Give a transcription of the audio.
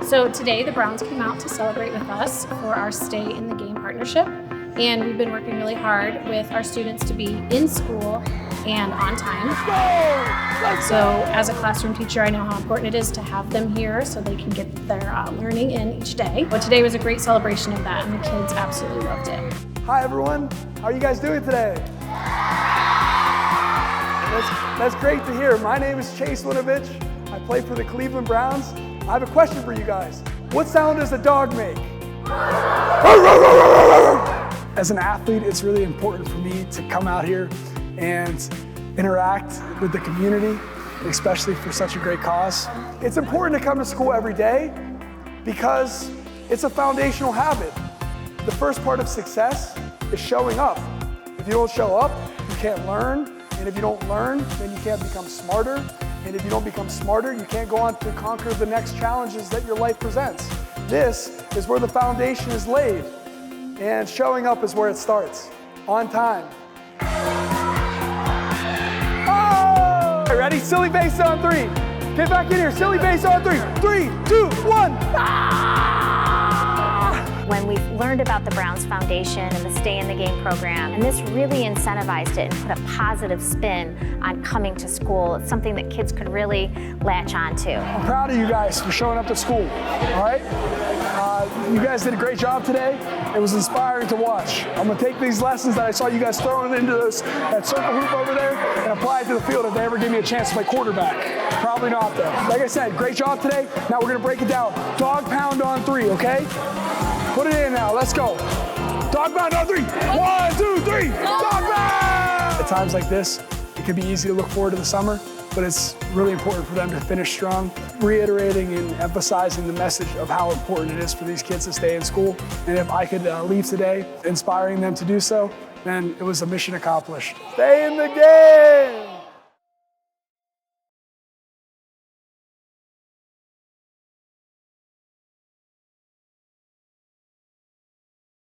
So today the Browns came out to celebrate with us for our Stay in the Game partnership. And we've been working really hard with our students to be in school and on time. So as a classroom teacher, I know how important it is to have them here so they can get their learning in each day. But today was a great celebration of that, and the kids absolutely loved it. Hi everyone, how are you guys doing today? That's great to hear. My name is Chase Winovich. I play for the Cleveland Browns. I have a question for you guys. What sound does a dog make? As an athlete, it's really important for me to come out here and interact with the community, especially for such a great cause. It's important to come to school every day because it's a foundational habit. The first part of success is showing up. If you don't show up, you can't learn. And if you don't learn, then you can't become smarter. And if you don't become smarter, you can't go on to conquer the next challenges that your life presents. This is where the foundation is laid. And showing up is where it starts, on time. Oh! Ready? Silly base on 3. Get back in here, silly base on 3. 3, 2, 1. When we learned about the Browns Foundation and the Stay in the Game program, and this really incentivized it and put a positive spin on coming to school. It's something that kids could really latch on to. I'm proud of you guys for showing up to school, all right? You guys did a great job today. It was inspiring to watch. I'm gonna take these lessons that I saw you guys throwing into that circle hoop over there and apply it to the field if they ever give me a chance to play quarterback. Probably not though. Like I said, great job today. Now we're gonna break it down. Dog pound on 3, okay? Put it in now, let's go. Dog pound on 3. 1, 2, 3, dog pound! At times like this, it can be easy to look forward to the summer, but it's really important for them to finish strong, reiterating and emphasizing the message of how important it is for these kids to stay in school. And if I could leave today inspiring them to do so, then it was a mission accomplished. Stay in the game!